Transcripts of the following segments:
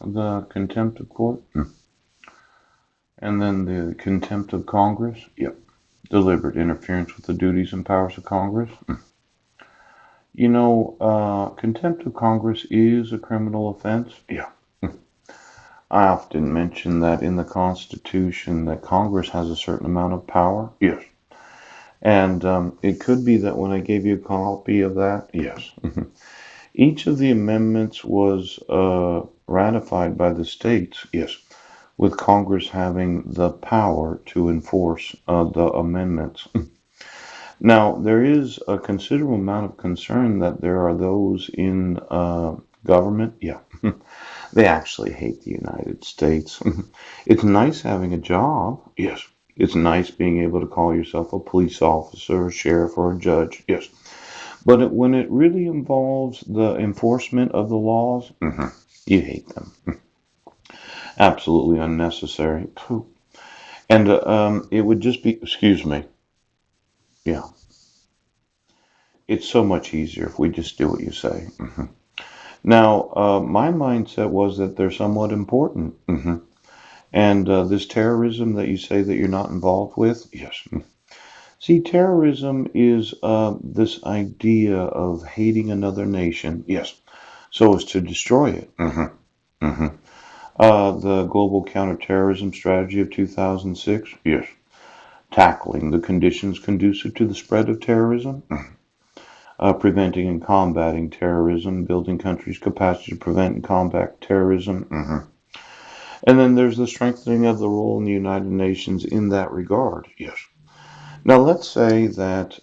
The contempt of court. And then the contempt of Congress. Yep. Deliberate interference with the duties and powers of Congress. Contempt of Congress is a criminal offense. Yeah. I often mention that in the Constitution that Congress has a certain amount of power. Yes. And it could be that when I gave you a copy of that, yes. Each of the amendments was ratified by the states, yes, with Congress having the power to enforce the amendments. Now, there is a considerable amount of concern that there are those in government, yeah, they actually hate the United States. It's nice having a job, yes. It's nice being able to call yourself a police officer, a sheriff, or a judge, yes. But when it really involves the enforcement of the laws, you hate them. Absolutely unnecessary. And it would just be, excuse me, yeah. It's so much easier if we just do what you say. Now, my mindset was that they're somewhat important. And this terrorism that you say that you're not involved with, yes. See, terrorism is this idea of hating another nation, yes, so as to destroy it. The Global Counterterrorism Strategy of 2006, yes. Tackling the conditions conducive to the spread of terrorism, preventing and combating terrorism, building countries' capacity to prevent and combat terrorism. And then there's the strengthening of the role in the United Nations in that regard, yes. Now, let's say that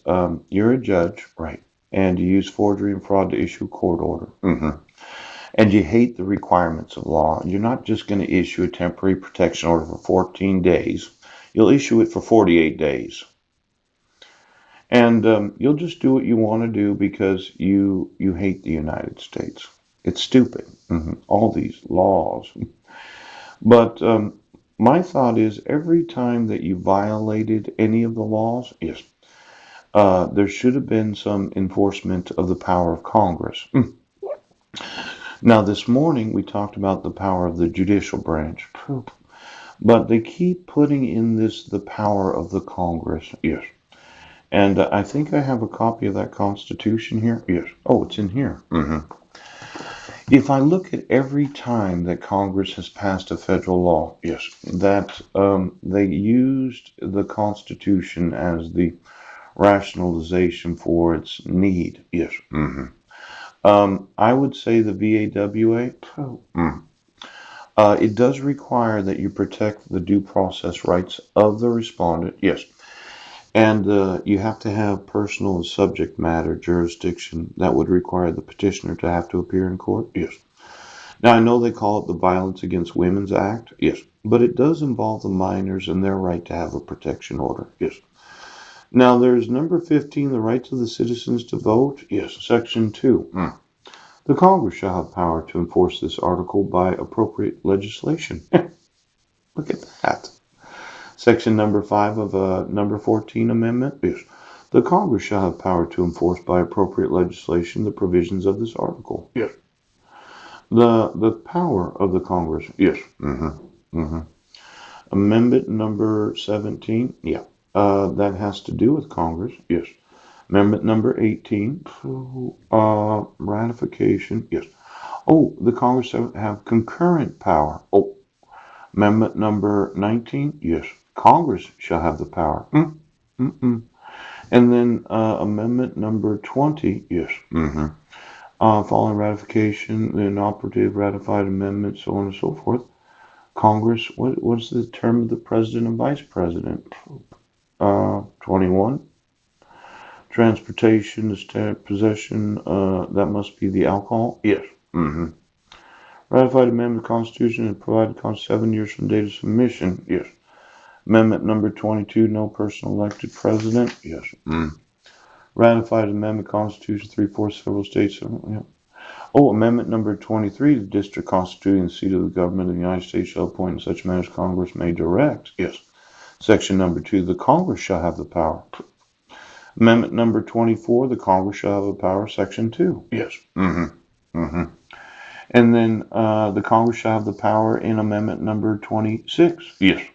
you're a judge, right, and you use forgery and fraud to issue a court order. And you hate the requirements of law. You're not just going to issue a temporary protection order for 14 days. You'll issue it for 48 days. And you'll just do what you want to do because you hate the United States. It's stupid, all these laws. But my thought is every time that you violated any of the laws, yes, there should have been some enforcement of the power of Congress. Now, this morning we talked about the power of the judicial branch, but they keep putting in this the power of the Congress. Yes. And I think I have a copy of that Constitution here. Yes. Oh, it's in here. If I look at every time that Congress has passed a federal law, yes, that they used the Constitution as the rationalization for its need, yes. I would say the VAWA, it does require that you protect the due process rights of the respondent, yes. And you have to have personal and subject matter jurisdiction that would require the petitioner to have to appear in court, yes. Now, I know they call it the Violence Against Women's Act, yes, but it does involve the minors and their right to have a protection order, yes. Now, there's number 15, the rights of the citizens to vote, yes, section 2. The Congress shall have power to enforce this article by appropriate legislation. Look at that. Section number 5 of number 14 amendment is the Congress shall have power to enforce by appropriate legislation the provisions of this article. Yes. The power of the Congress. Yes. Amendment number 17. Yeah. That has to do with Congress. Yes. Amendment number 18. Ratification. Yes. Oh, the Congress have concurrent power. Oh, Amendment number 19. Yes. Congress shall have the power. And then Amendment number 20. Yes. Following ratification, inoperative ratified amendments, so on and so forth. Congress, what's the term of the president and vice president? 21. Transportation, possession, that must be the alcohol? Yes. Ratified amendment of the Constitution and provided 7 years from date of submission? Yes. Amendment number 22, no person elected president? Yes. Ratified amendment Constitution, 3/4 several states? Yeah. Oh, amendment number 23, the district constituting the seat of the government of the United States shall appoint in such manner as Congress may direct. Yes. Section number 2, the Congress shall have the power. Amendment number 24, the Congress shall have the power. Section 2. Yes. And then the Congress shall have the power in Amendment number 26. Yes.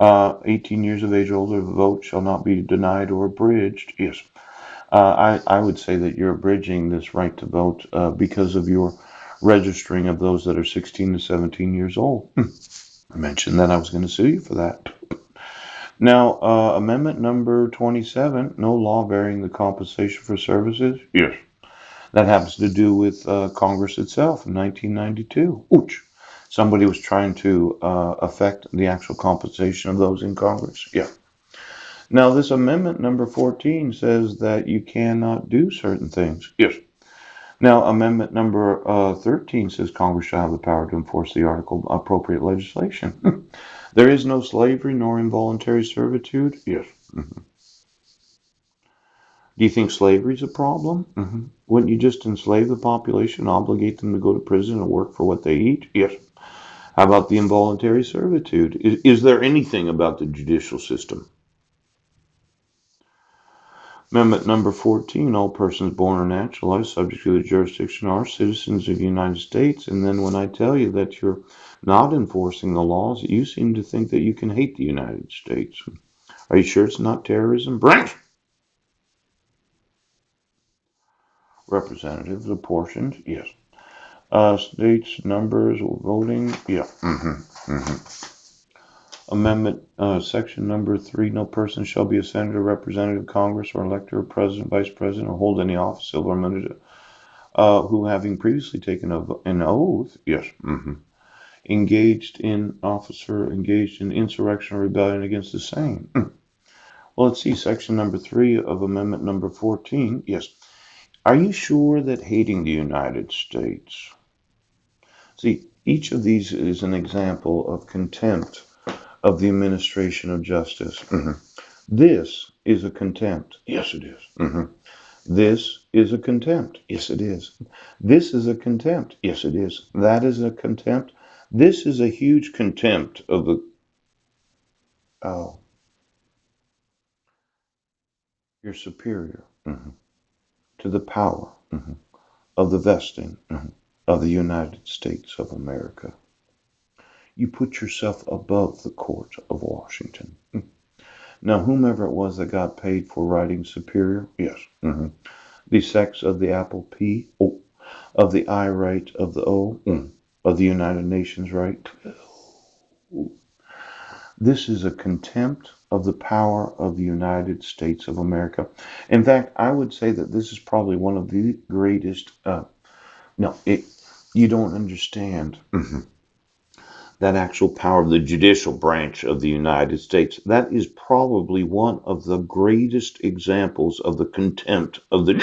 18 years of age or older, the vote shall not be denied or abridged. Yes. I would say that you're abridging this right to vote because of your registering of those that are 16 to 17 years old. I mentioned that I was going to sue you for that. Now, Amendment number 27, no law varying the compensation for services. Yes. That happens to do with Congress itself in 1992. Ouch. Somebody was trying to affect the actual compensation of those in Congress. Yeah. Now, this amendment number 14 says that you cannot do certain things. Yes. Now, amendment number 13 says Congress shall have the power to enforce the article appropriate legislation. There is no slavery nor involuntary servitude. Yes. Mhm. Do you think slavery is a problem? Wouldn't you just enslave the population, obligate them to go to prison and work for what they eat? Yes. How about the involuntary servitude? Is there anything about the judicial system? Amendment number 14, all persons born or naturalized subject to the jurisdiction are citizens of the United States. And then when I tell you that you're not enforcing the laws, you seem to think that you can hate the United States. Are you sure it's not terrorism? Brent! Representatives apportioned? Yes. States, numbers, voting? Yeah. Amendment section number 3, no person shall be a senator, representative, Congress, or elector, or president, vice president, or hold any office, civil or military, who having previously taken an oath, yes, engaged in insurrection or rebellion against the same. Well, let's see, section number 3 of amendment number 14, yes. Are you sure that hating the United States? See, each of these is an example of contempt of the administration of justice. This is a contempt. Yes, it is. This is a contempt. Yes, it is. This is a contempt. Yes, it is. That is a contempt. This is a huge contempt of the. Oh, your superior to the power of the vesting of the United States of America. You put yourself above the court of Washington. Now, whomever it was that got paid for writing superior, yes. The sex of the apple P, O, of the I right of the O, of the United Nations right. This is a contempt of the power of the United States of America. In fact, I would say that this is probably one of the greatest. You don't understand that actual power of the judicial branch of the United States. That is probably one of the greatest examples of the contempt of the